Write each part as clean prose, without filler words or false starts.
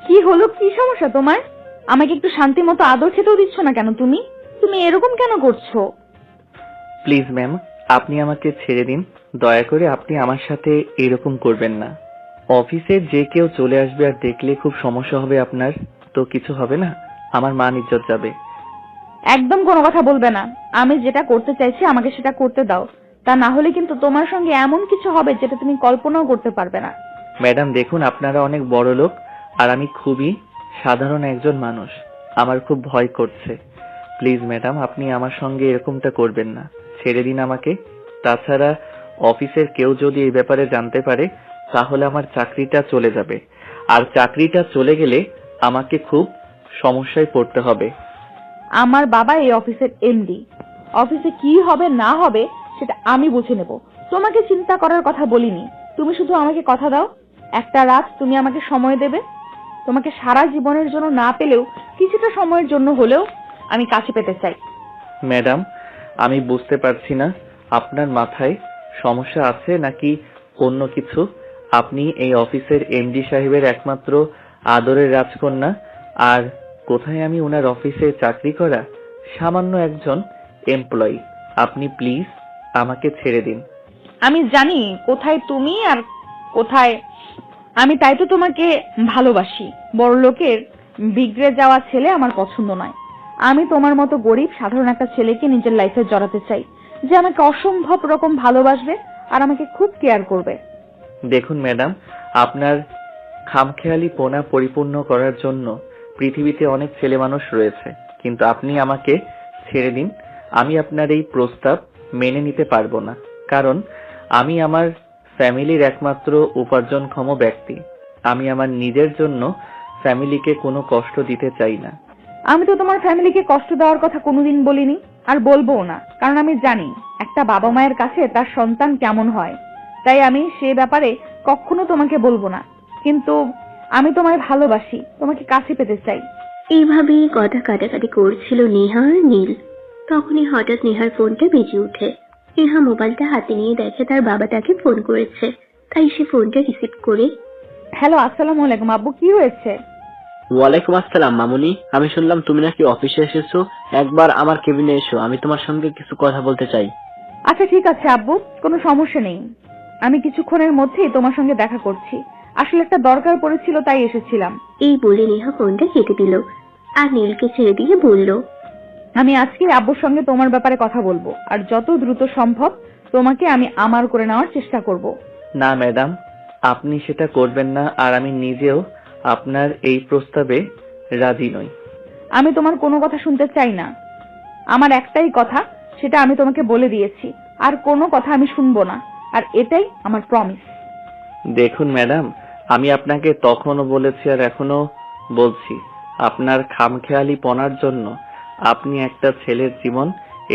কি হলো, কি সমস্যা তোমার? আমাকে একটু শান্তি মতো আদর খেতেও দিচ্ছ না কেন? তুমি তুমি এরকম কেন করছো? প্লিজ ম্যাম, আপনি আমাকে ছেড়ে দিন। দয়া করে আপনি আমার সাথে এরকম করবেন না। অফিসের যে কেউ চলে আসবে আর দেখলে খুব সমস্যা হবে আপনার। তো কিছু হবে না, আমার মান ইজ্জত যাবে। একদম কোনো কথা বলবে না। আমি যেটা করতে চাইছি আমাকে সেটা করতে দাও। তা না হলে কিন্তু তোমার সঙ্গে এমন কিছু হবে যেটা তুমি কল্পনাও করতে পারবে না। ম্যাডাম দেখুন, আপনারা অনেক বড় লোক আর আমি খুবই সাধারণ একজন মানুষ। আমার খুব ভয় করছে। প্লিজ ম্যাডাম, আপনি আমার সঙ্গে এরকমটা করবেন না। ছেড়ে দিন আমাকে। তাছাড়া অফিসের কেউ যদি এই ব্যাপারে জানতে পারে তাহলে আমার চাকরিটা চলে যাবে, আর চাকরিটা চলে গেলে আমাকে খুব সমস্যায় পড়তে হবে। আমার বাবা এই অফিসের এমডি। অফিসে কি হবে না হবে সেটা আমি বুঝে নেব। তোমাকে চিন্তা করার কথা বলিনি। তুমি শুধু আমাকে কথা দাও, একটা রাত তুমি আমাকে সময় দেবে। তোমাকে সারা জীবনের জন্য না পেলেও কিছুটা সময়ের জন্য হলেও আমি কাছে পেতে চাই। ম্যাডাম, আমি বুঝতে পারছি না আপনার মাথায় সমস্যা আছে নাকি অন্য কিছু। আপনি এই অফিসের এমডি সাহেবের একমাত্র আদরের রাজকন্যা, আর কোথায় আমি ওনার অফিসে চাকরি করা সামান্য একজন এমপ্লয়ি। আপনি প্লিজ আমাকে ছেড়ে দিন। আমি জানি কোথায় তুমি আর কোথায় আমি, তাই তো তোমাকে ভালোবাসি। বড় লোকের বিগড়ে যাওয়া ছেলে আমার পছন্দ নয়। আমি তোমার মতো গরিব সাধারণ একটা ছেলেকে নিজের লাইফে জড়াতে চাই, যে আমাকে অসম্ভব রকম ভালোবাসবে আর আমাকে খুব কেয়ার করবে। দেখুন ম্যাডাম, আপনার খামখেয়ালি পোনা পরিপূর্ণ করার জন্য পৃথিবীতে অনেক ছেলে মানুষ রয়েছে, কিন্তু আপনি আমাকে ছেড়ে দিন। আমি আপনার এই প্রস্তাব মেনে নিতে পারবো না, কারণ আমি আমার ফ্যামিলির একমাত্র উপার্জনক্ষম ব্যক্তি। আমি আমার নিজের জন্য ফ্যামিলিকে কোনো কষ্ট দিতে চাই না। আমি তো তোমার ফ্যামিলিকে কষ্ট দেওয়ার কথা কোনোদিন বলিনি, আর বলবোও না, কারণ আমি জানি একটা বাবা মায়ের কাছে তার সন্তান কেমন হয়। তাই আমি সে ব্যাপারে কখনো তোমাকে বলবো না। কিন্তু আমি তোমায় ভালোবাসি, তোমাকে কাছে পেতে চাই। এইভাবেই কথা কাটাকাটি করছিল নেহা আর নীল। তখনই হঠাৎ নেহার ফোনটা বেজে ওঠে। নেহা মোবাইলটা হাতে নিয়ে দেখে তার বাবা তাকে ফোন করেছে। তাই সে ফোনটা রিসিভ করে, হ্যালো, আসসালামু আলাইকুম আব্বু, কি হয়েছে? ওয়ালাইকুম আসসালাম মামুনি, আমি শুনলাম তুমি নাকি অফিসে এসেছো। একবার আমার কেবিনে এসো, আমি তোমার সঙ্গে কিছু কথা বলতে চাই। আচ্ছা ঠিক আছে আব্বু, কোনো সমস্যা নেই। আমি কিছুক্ষণের মধ্যেই তোমার সঙ্গে দেখা করছি। আসলে একটা দরকার পড়েছিল তাই এসেছিলাম। এই বলে নেহা ফোনটা কেটে দিল আর নীলকে ছেড়ে দিয়ে বলল, আমি আজকে আব্বুর সঙ্গে তোমার ব্যাপারে কথা বলবো, আর যত দ্রুত সম্ভব তোমাকে আমি আমার করে নেওয়ার চেষ্টা করব। না ম্যাডাম, আপনি সেটা করবেন না, আর আমি নিজেও আপনার এই প্রস্তাবে রাজি নই। আমি তোমার কোনো কথা শুনতে চাই না। আমার একটাই কথা, সেটা আমি তোমাকে বলে দিয়েছি। আর কোনো কথা আমি শুনবো না, আর এটাই আমার প্রমিস। দেখুন ম্যাডাম, আমি আপনাকে তখনও বলেছি আর এখনো বলছি, আপনার খামখেয়ালি পনার জন্য আপনি একটা ছেলের জীবন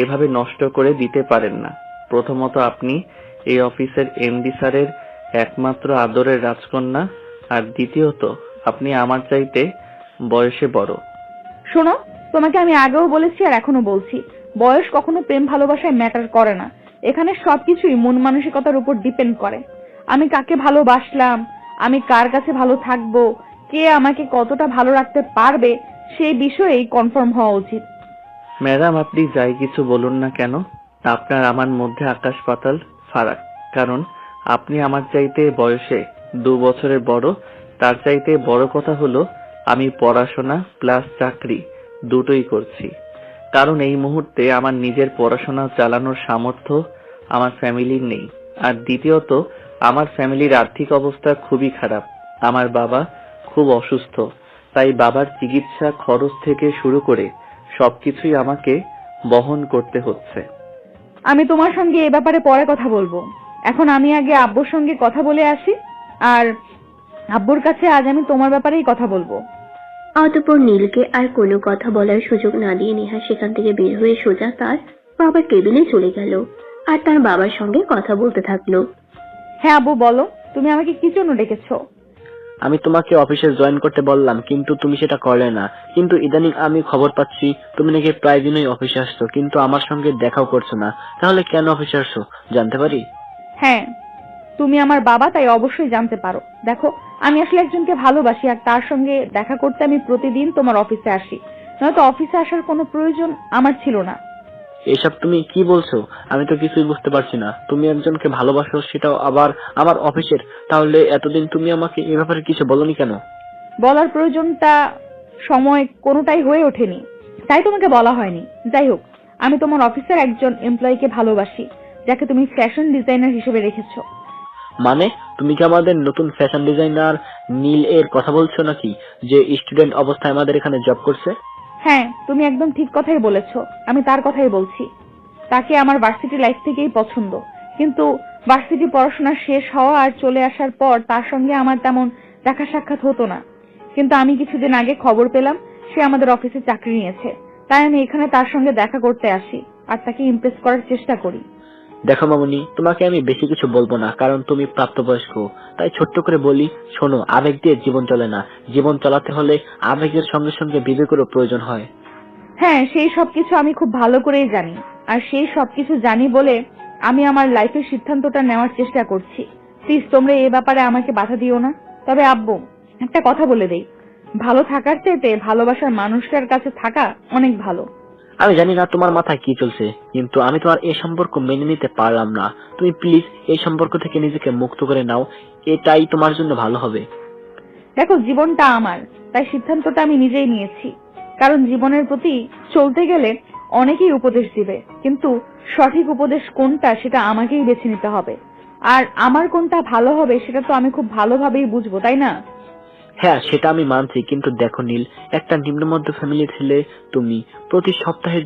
এভাবে নষ্ট করে দিতে পারেন না। প্রথমত, আপনি এই অফিসের এমডি স্যারের একমাত্র আদরের রাজকন্যা, আর দ্বিতীয়ত আপনি আমার চাইতে বয়সে বড়। শোনো, তোমাকে আমি আগেও বলেছি আর এখনো বলছি, বয়স কখনো প্রেম ভালোবাসায় ম্যাটার করে না। এখানে সবকিছুই মন মানসিকতার উপর ডিপেন্ড করে। আমি কাকে ভালোবাসলাম, আমি কার কাছে ভালো থাকবো, কে আমাকে কতটা ভালো রাখতে পারবে, সেই বিষয়েই কনফার্ম হওয়া উচিত। ম্যাডাম, আপনি যাই কিছু বলুন না কেন, আপনার আমার মধ্যে আকাশ পাতাল ফারাক। কারণ আপনি আমার চাইতে বয়সে 2 বছরের বড়। তার চাইতে বড় কথা হলো আমি পড়াশোনা প্লাস চাকরি দুটোই করছি। কারণ এই মুহূর্তে আমার নিজের পড়াশোনা চালানোর সামর্থ্য আমার ফ্যামিলির নেই। আর দ্বিতীয়ত, আমার ফ্যামিলির আর্থিক অবস্থা খুবই খারাপ। আমার বাবা খুব অসুস্থ, তাই বাবার চিকিৎসা খরচ থেকে শুরু করে সবকিছুই আমাকে বহন করতে হচ্ছে। আমি তোমার সঙ্গে এ ব্যাপারে পরে কথা বলবো। এখন আমি আগে আব্বুর সঙ্গে কথা বলে আসি, আর আব্বুর কাছে আজ আমি তোমার ব্যাপারেই কথা বলবো। অতঃপর নীলকে আর কোনো কথা বলার সুযোগ না দিয়ে নেহা সেখান থেকে বের হয়ে সোজা তার বাবার টেবিলে চলে গেল আর তার বাবার সঙ্গে কথা বলতে থাকলো। হ্যাঁ আব্বু, বলো, তুমি আমাকে কি জন্য ডেকেছো? আমি তোমাকে অফিসে জয়েন করতে বললাম, কিন্তু তুমি সেটা করলে না। কিন্তু ইদানিং আমি খবর পাচ্ছি তুমি নাকি প্রায় দিনই অফিসে আসছো, কিন্তু আমার সঙ্গে দেখাও করছো না। তাহলে কেন অফিসে আসছো জানতে পারি? হ্যাঁ, তুমি আমার বাবা, তাই অবশ্যই জানতে পারো। দেখো, আমি আসলে একজনকে ভালোবাসি, আর তার সঙ্গে দেখা করতে আমি প্রতিদিন তোমার অফিসে আসি, নয়তো অফিসে আসার কোনো প্রয়োজন আমার ছিল না। এসব তুমি কি বলছো? আমি তো কিছুই বুঝতে পারছি না। তুমি একজনকে ভালোবাসো, সেটাও আবার আমার অফিসের। তাহলে এতদিন তুমি আমাকে এ ব্যাপারে কিছু বলনি কেন? বলার প্রয়োজনটা সময় কোনোটাই হয়ে ওঠেনি, তাই তোমাকে বলা হয়নি। যাই হোক, আমি তোমার অফিসের একজন এমপ্লয়িকে ভালোবাসি, যাকে তুমি ফ্যাশন ডিজাইনার হিসেবে রেখেছো। মানে তুমি কি আমাদের নতুন ফ্যাশন ডিজাইনার নীল এর কথা বলছো নাকি, যে স্টুডেন্ট অবস্থায় আমাদের এখানে জব করছে? হ্যাঁ, তুমি একদম ঠিক কথাই বলেছো, আমি তার কথাই বলছি। তাকে আমার ভার্সিটি লাইফ থেকেই পছন্দ, কিন্তু ভার্সিটি পড়াশোনা শেষ হওয়া আর চলে আসার পর তার সঙ্গে আমার তেমন দেখা সাক্ষাৎ হতো না। কিন্তু আমি কিছুদিন আগে খবর পেলাম সে আমাদের অফিসে চাকরি নিয়েছে, তাই আমি এখানে তার সঙ্গে দেখা করতে আসি আর তাকে ইমপ্রেস করার চেষ্টা করি। দেখো মামুনি, তোমাকে আমি বেশি কিছু বলবো না, কারণ তুমি প্রাপ্তবয়স্ক। তাই ছোট্ট করে বলি, শোনো, আবেগ দিয়ে জীবন চলে না। জীবন চালাতে হলে আবেগের সঙ্গে সঙ্গে বিবেকেরও প্রয়োজন হয়। হ্যাঁ, সেই সবকিছু আমি খুব ভালো করেই জানি, আর সেই সবকিছু জানি বলে আমি আমার লাইফের সিদ্ধান্তটা নেওয়ার চেষ্টা করছি। প্লিজ তোমরা এই ব্যাপারে আমাকে বাধা দিও না। তবে আব্বু, একটা কথা বলে দেই, ভালো থাকার চাইতে ভালোবাসার মানুষটার কাছে থাকা অনেক ভালো। আমি জানি না তোমার মাথায় কি চলছে, কিন্তু আমি তোমার এই সম্পর্ক মেনে নিতে পারলাম না। তুমি প্লিজ এই সম্পর্ক থেকে নিজেকে মুক্ত করে নাও, এটাই তোমার জন্য ভালো হবে। দেখো, জীবনটা আমার, তাই সিদ্ধান্তটা আমি নিজেই নিয়েছি। কারণ জীবনের প্রতি চলতে গেলে অনেকেই উপদেশ দিবে, কিন্তু সঠিক উপদেশ কোনটা সেটা আমাকেই বেছে নিতে হবে। আর আমার কোনটা ভালো হবে সেটা তো আমি খুব ভালোভাবেই বুঝবো, তাই না? হ্যাঁ, সেটা আমি মানছি, কিন্তু দেখো নীল, একটা নিম্নমধ্য ফ্যামিলি ছেলে তুমি, প্রতি সপ্তাহে